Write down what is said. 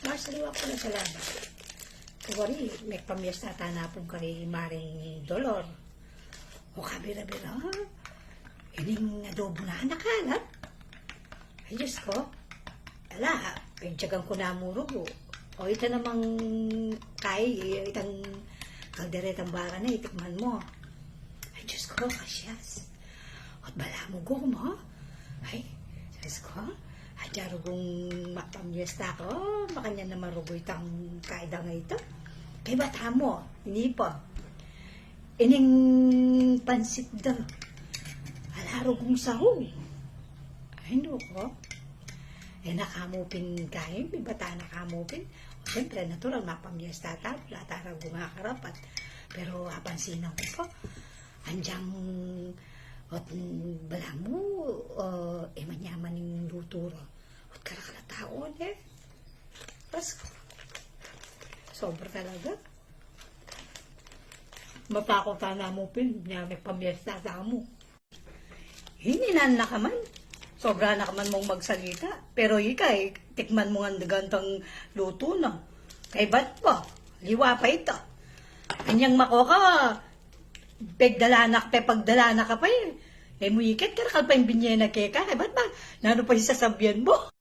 Masaliwa ko na salamat. Kawari, may pamiyas na tanapong kay Maring Dolor. O kabira-bira, ining adobo na nakalat. Ay, Diyos ko. Ala, pagtsagang ko na murugo. O ito namang itang kalderetang baka na, itikman mo. Ay, Diyos ko, kasyas. At bala mo go mo. Ay, Diyos ko. Ay, daro kong mapamyesta ko. Makanya na marugo itang kaida nga ito. Kay bata mo, hindi po. Ining pansit daw. Alaro kong sahog. Ay, no ko. Nakamupin kayo. May bata nakamupin. O, siyempre, natural, mapamyesta tayo. Wala tarang gumakarapat. Pero, apansinan ko po. Andyang at bala mo, manyaman yung luturo. At karakataon Tapos, sobra talaga. Matakot na mo pin, niya may pamiyesta sa mo. Hininan na ka man. Sobra na ka man mong magsalita. Pero ikay, tikman mo nga gantang luto na. Kay ba't pa? Liwa pa ito. Kanyang makoka, pagdala na ka pa eh. Eh, muikit ka, nakal pa yung binyena keka. Eh, ba't ba? Nano pa yung sasabihan mo?